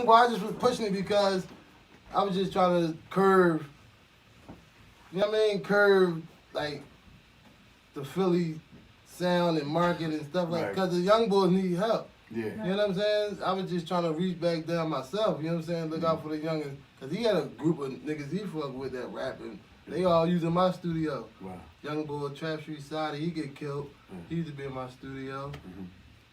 Well, I just was pushing it because I was just trying to curve, you know what I mean? Curve, like, the Philly sound and market and stuff like that. Because the young boys need help. Yeah. You know what I'm saying? I was just trying to reach back down myself, you know what I'm saying? Look out for the youngins. Because he had a group of niggas he fuck with that rapping. They all using my studio. Wow. Young boy, Trap Street Side, he get killed. He used to be in my studio.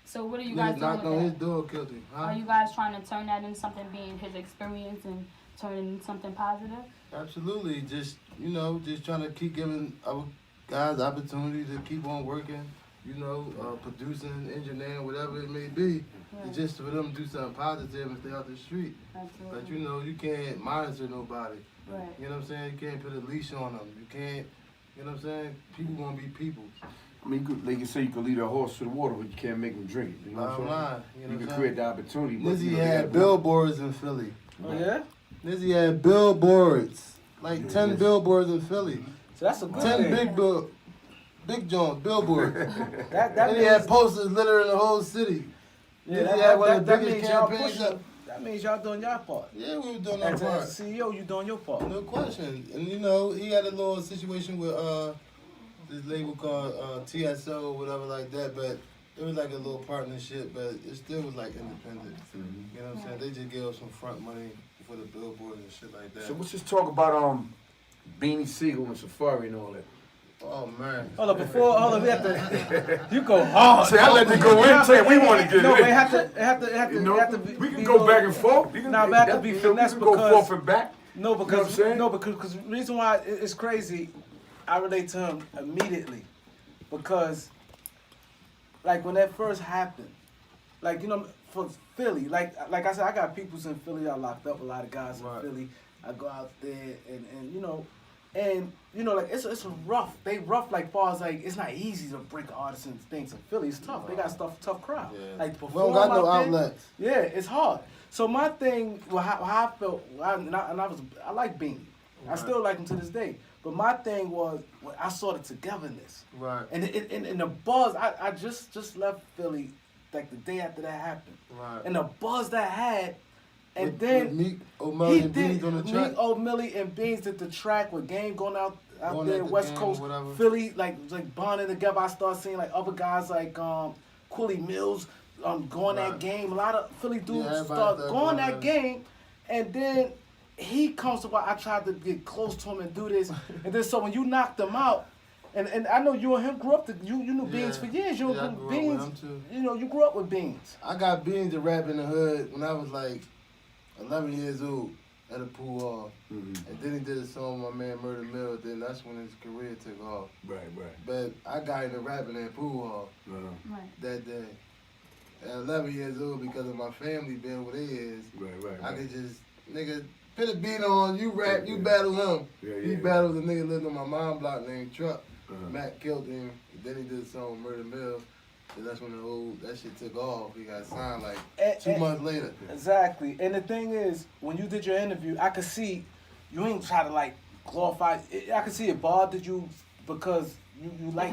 So what are you guys doing with knocked on his that? door, killed him. Huh? Are you guys trying to turn that into something being his experience and turn it into something positive? Absolutely. Just, you know, just trying to keep giving our guys opportunity to keep on working, you know, producing, engineering, whatever it may be. Yeah. It's just for them to do something positive and stay out the street. Absolutely. But, you know, you can't monitor nobody. Right. You know what I'm saying? You can't put a leash on them. You can't, you know what I'm saying? People gonna be people. I mean, they can say you can lead a horse to the water, but you can't make them drink it. You know what I'm saying? You can create the opportunity. But, Nizzy had billboards in Philly. Oh, yeah? Nizzy had billboards. Like 10 billboards in Philly. So that's a good 10 thing. big joints, billboards. That And he had posters littering the whole city. Yeah, Nizzy had one of the that biggest means y'all campaigns pushing. up. That means y'all doing your part. Yeah, we were doing our As a part. CEO, you doing your part. No question. And you know, he had a little situation with this label called TSO or whatever like that, but it was like a little partnership, but it still was like independent. You know what I'm saying? They just gave us some front money for the billboard and shit like that. So let's just talk about Beanie Sigel and Safaree and all that. Oh man. Hold up, we have to. You go hard. See, I let you go in. Say we want to get No, in. it have to be. We can go back and forth. Nah, but it have to be finesse we can go because- forth and back. No, You know what I'm because saying? because the reason why it's crazy, I relate to him immediately, because like when that first happened, like you know for Philly, like I said, I got peoples in Philly. I locked up a lot of guys in Philly. I go out there and you know. And you know, like it's a rough. They rough like far as like it's not easy to break artists and things in Philly. It's tough. They got tough crowd. Yeah. Like We perform don't got no out there, outlets. yeah, it's hard. So my thing, well, how I felt, I like Beanie. I still like him to this day. But my thing was when I saw the togetherness. Right. And the buzz. I just left Philly like the day after that happened. Right. And the buzz that I had. And with then Meek, O'Malley, and Beans on the track. Meek, O'Malley, and Beans did the track with Game going out Going there, at the West game, Coast, whatever. Philly, like bonding together. I started seeing like other guys like Quilly Mills going that game. A lot of Philly dudes everybody start started going going that at it. game, and then he comes to where I tried to get close to him and do this, and then so when you knocked him out. And I know you and him grew up. You knew Beans for years. You I knew grew Beans. up with him too. You know you grew up with Beans. I got Beans to rap in the hood when I was like 11 years old at a pool hall. And then he did a song with my man Murder Mill. Then that's when his career took off. Right. But I got into rapping at pool hall Right. that day. At 11 years old, because of my family being what it is, Right. I could just, nigga, put a beat on, you rap, you battle him. He battled a nigga living on my mom block named Truck. Matt killed him. Then he did a song with Murder Mill. And that's when that shit took off. He got signed like 2 months later. Exactly. And the thing is, when you did your interview, I could see you ain't try to like glorify. I could see it bothered you because you like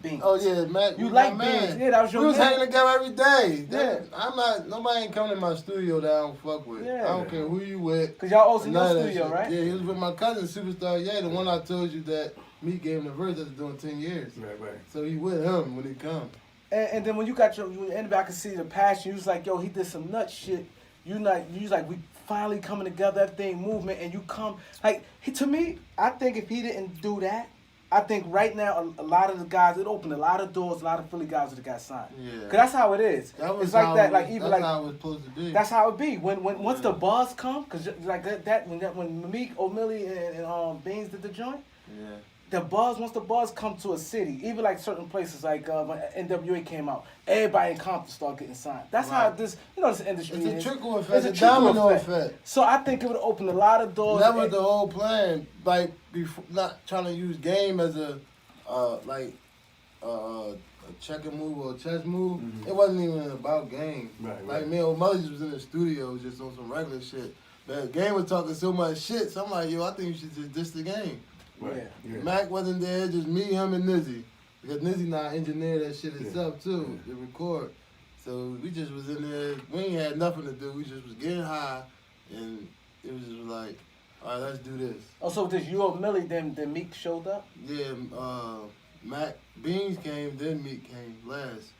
Beans. Oh yeah, Matt. You my like man. Beans. Yeah, that was your We was man. hanging together every day. Yeah. Nobody ain't coming in my studio that I don't fuck with. Yeah. I don't care who you with. Cause y'all also in None your of that studio, shit. right? Yeah, he was with my cousin, Superstar. Yeah, the one I told you that Meek gave him the verse that's doing 10 years. Right. So he with him when he come. And then when you got your interview, I could see the passion. You was like, yo, he did some nut shit. You was like, we finally coming together, everything movement, and you come like to me. I think if he didn't do that, I think right now a lot of the guys, it opened a lot of doors. A lot of Philly guys would have got signed. Yeah. Cause that's how it is. It's like that. Like even that's like how it was supposed to be. that's how it be. When once the buzz come, cause like when Meek, O'Malley, and Beans did the joint. Yeah. Once the buzz come to a city, even like certain places like when NWA came out, everybody in Compton start getting signed. That's how this industry It's is. a trickle effect. It's a domino effect. So I think it would open a lot of doors. That was the whole plan. Like, before, not trying to use game as a checker move or a chess move. It wasn't even about game. Right. Like, me and O'Malley was in the studio just on some regular shit. But game was talking so much shit, so I'm like, yo, I think you should just diss the game. Right. Yeah. Mac wasn't there, just me, him, and Nizzy. Because Nizzy not engineered that shit himself, too, to record. So we just was in there. We ain't had nothing to do. We just was getting high, and it was just like, all right, let's do this. Oh, so this you or Millie, then Meek showed up? Yeah, Mac Beans came, then Meek came last.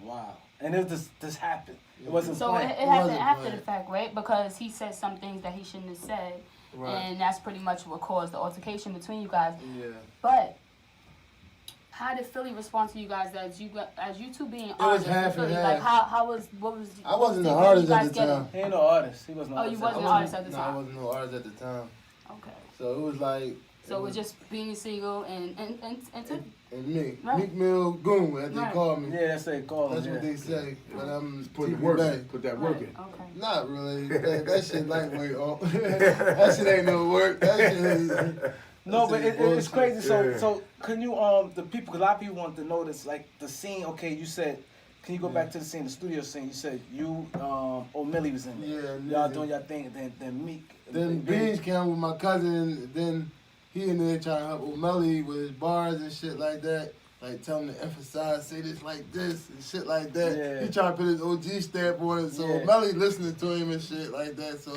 Wow. And it was this happened. It wasn't So planned. it happened wasn't after planned. the fact, right? Because he said some things that he shouldn't have said, Right. and that's pretty much what caused the altercation between you guys. Yeah. But how did Philly respond to you guys as you two being artists? in half and Philly? half. Like what was? I wasn't the an feedback artist you guys at the getting? time. He ain't no artist. He wasn't no Oh, artist. you wasn't I an artist at the No, time. I wasn't no artist at the time. Okay. So it was like. So it was just Beanie Sigel and And me. Right. Meek Mills, Goon, as they Right. call me. Yeah, that's they call him. That's yeah. what they say. But I'm Put the Teefy work Bey. in. Put that work in. Okay. Not really. That shit lightweight. That shit ain't no work. That shit is. No, That's but just it's bullshit. crazy. So, Yeah. so can you the people? 'Cause a lot of people want to know this, like the scene. Okay, you said. Can you go back to the scene, the studio scene? You said you Millie was in there. Yeah, Y'all Millie. doing your thing. Then Meek. Then Beans came with my cousin. Then he in there trying to help O'Malley with his bars and shit like that. Like tell him to emphasize, say this like this and shit like that. Yeah. He trying to put his OG stamp on it. So Yeah. O'Malley listening to him and shit like that. So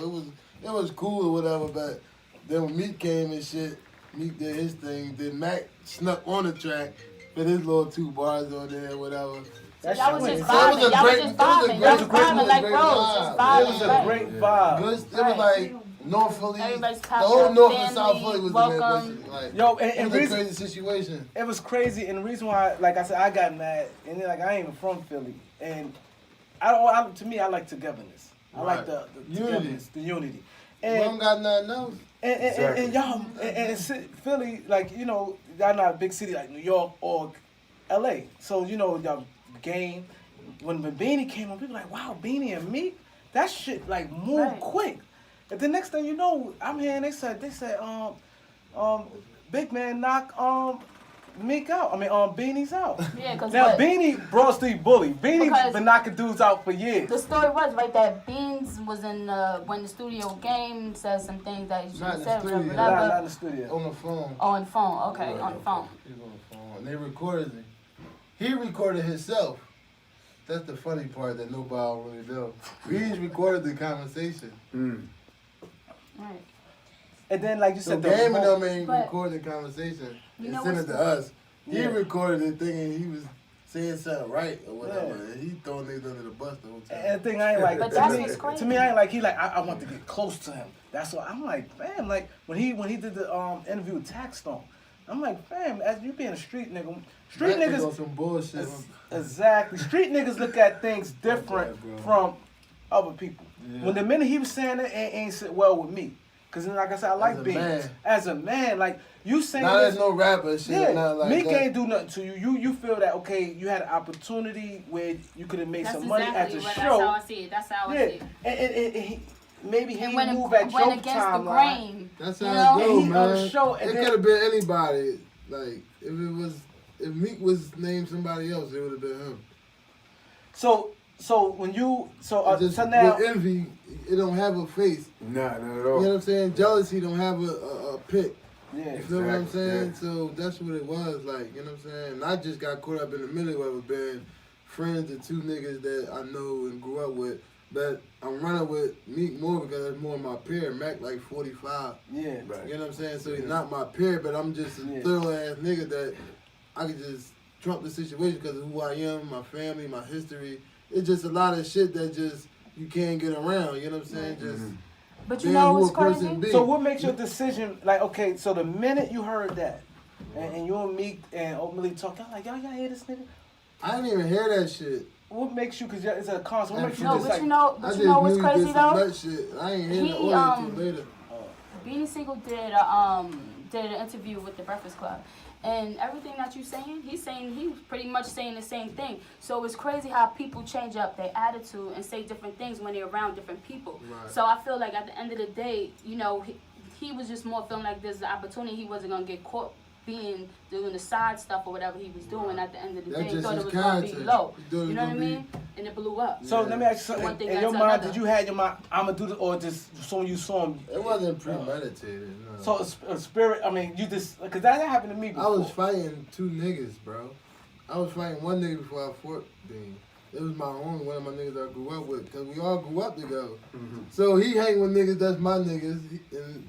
it was cool or whatever. But then when Meek came and shit, Meek did his thing. Then Mac snuck on the track, put his little 2 bars on there or whatever. So y'all was just So it was vibing. a Y'all was great- just it was a vibing. great- Y'all was vibing like great bros. vibe. Just It vibing. It was a right. great vibe. It was Right. like North Philly, Everybody's the popping whole up, North and South family, Philly was welcome. in there. Basically. Like, Yo, it and was a reason, crazy situation. it was crazy, and the reason why, like I said, I got mad, and then like I ain't even from Philly, and to me, I like togetherness. I like Right. the Unity. togetherness, the unity. We And don't got nothing else. And y'all, Philly, like, you know, y'all not a big city like New York or LA. So, you know, y'all game. When Beanie came on, people like, wow, Beanie and Meek, that shit like moved Right. quick. And the next thing you know, I'm hearing they said, Big Man knock Meek out. I mean, Beanie's out. Yeah, because Now Beanie, Broad Street Bully. Beanie Because- been knocking dudes out for years. the story was right that Beans was in when the studio game said some things that he Not shouldn't in the have said, studio. whatever. Not in the studio. On the phone. On the phone, okay, on the phone. He was on the phone. And they recorded it. He recorded himself. That's the funny part that nobody really know. Beans recorded the conversation. Right. And then, like you So said, Game and them ain't But- recording the conversation You and know sent it what's to us. He Yeah. recorded it thinking he was saying something right or whatever. Yeah. And he throwing niggas under the bus the whole time. And the thing I ain't like, But to that's me, what's crazy. to me, I ain't like, he like, I want to get close to him. That's what I'm like, fam, like, when he did the interview with Taxstone, I'm like, fam, as you being a street nigga, street Mac was on niggas, some bullshit. exactly, street niggas look at things different Okay, bro. from other people. Yeah. When the minute he was saying it, ain't sit well with me. Cause then, like I said, I like a being man. as a man, like you saying Not this, as no rapper shit. yeah, Not like Meek that. ain't do nothing to you. You feel that okay? You had an opportunity where you could have made That's some money exactly at the what, show. that's how I see it. That's how I see Yeah, it. and he, maybe he And when move it at went your against the timeline. grain, That's you how know? it And go, he on the man. show, It and could then- have been anybody. Like if Meek was named somebody else, it would have been him. So when you Just so now with envy, it don't have a face. Nah, not at You all. know what I'm saying? Jealousy don't have a pick. yeah You feel what I'm Exactly, saying? yeah. So that's what it was like. You know what I'm saying? And I just got caught up in the middle of it being friends of 2 niggas that I know and grew up with. But I'm running with Meek more because that's more my peer. Mac like 45. yeah. Right. You know what I'm saying? So he's not my peer, but I'm just a Yeah. thorough ass nigga that I could just trump the situation because of who I am, my family, my history. It's just a lot of shit that just you can't get around. You know what I'm saying? Just but you being know who what's a person crazy? be. So what makes your decision like okay? So the minute you heard that, and you and Meek and Openly talk, y'all like y'all hear this nigga? I didn't even hear that shit. What makes you? Cause it's a concert. What makes you No, just but like? you know, I but just you know what's knew he crazy did some though? nut shit. I ain't hear He, the audio till later. Beanie Sigel did an interview with the Breakfast Club, and everything that you're saying, he's pretty much saying the same thing. So it's crazy how people change up their attitude and say different things when they're around different people. Right. So I feel like at the end of the day, you know, he was just more feeling like there's an opportunity. He wasn't gonna get caught doing the side stuff or whatever he was doing. At the end of the That's day, he just thought his it was gonna be character. low. He thought it was You know what I gonna be- mean? And it blew up. So let me ask you One something. thing In led your to mind, another. did you have your mind? I'ma do this, or just so when you saw him? It wasn't premeditated. No. So a spirit. I mean, you just because that happened to me before. I was fighting 2 niggas, bro. I was fighting one nigga before I fought Bean. it was one of my niggas that I grew up with, cause we all grew up together. So he hang with niggas that's my niggas.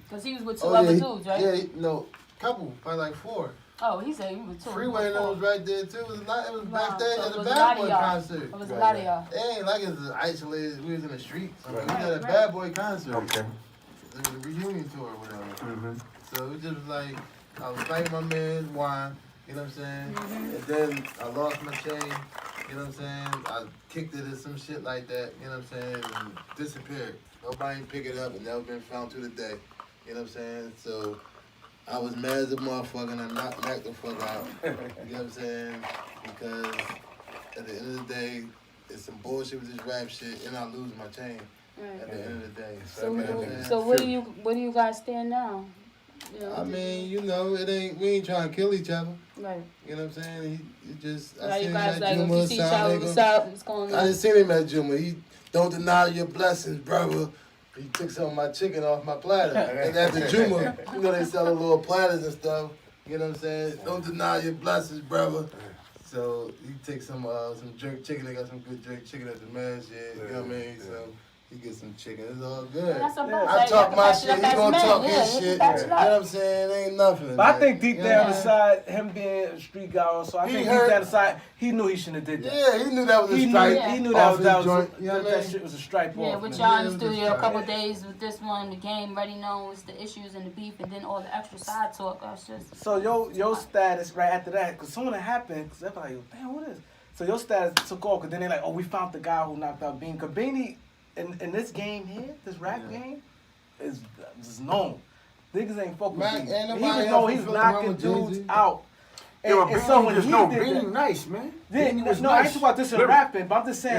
Cause he was with two other dudes, right? Yeah, couple, probably like 4. Oh, he said he was two. Freeway was right there too. It was backstage so at it the was Bad Boy y'all. concert. It was a lot of y'all. It ain't like it's isolated. We was in the streets. I mean, we was at a Right. Bad Boy concert. Okay. It was a reunion tour or whatever. So it just was like, I was fighting my man, Juan, you know what I'm saying? And then I lost my chain, you know what I'm saying? I kicked it or some shit like that, you know what I'm saying? And disappeared. Nobody pick it up and never been found to the day, you know what I'm saying? So I was mad as a motherfucker and I knocked the fuck out, you know what I'm saying? Because at the end of the day, it's some bullshit with this rap shit and I lose my chain at the end of the day. So where do you guys stand now? You know, I mean, you know, we ain't trying to kill each other. right. You know what I'm saying? He just, Now I you seen him guys at like if Juma, you see each other, what's up? What's going on? I just seen him at Juma. He don't deny your blessings, brother. He took some of my chicken off my platter. And at the Juma, you know, they sell the little platters and stuff. You know what I'm saying? Don't deny your blessings, brother. So he take some jerk chicken. They got some good jerk chicken at the man's shit. You know what I mean? So he get some chicken. It's all good. That's about I talk my shit. He gonna talk his yeah, shit. You know back it what up. I'm saying? It ain't nothing. But I think deep You down know? inside, him being a street guy also, I He think hurt. deep down inside, he knew he shouldn't have did that. Yeah, he knew that was a He strike. knew, he knew off that his was joint. You know what I that mean? shit was a stripe Yeah, off. with man. y'all in Yeah, the it was studio a just couple right. days with this one, the game already knows the issues and the beef, and then all the extra side talk. That's just So your status right after that, because soon it happened, because everybody like, damn, what is? So your status took off, because then they like, oh, we found the guy who knocked out Beanie. Because Beanie, in this game here, this rap game, is known. Niggas ain't fucking with Man, Beanie. ain't He nobody was known, else he's fulfilling knocking with Jay-Z. dudes out. Yeah, but And Beanie so when just he know did Beanie that, nice, man. then, Beanie was no, I nice. ain't talking about this in Literally. rapping, but I'm just saying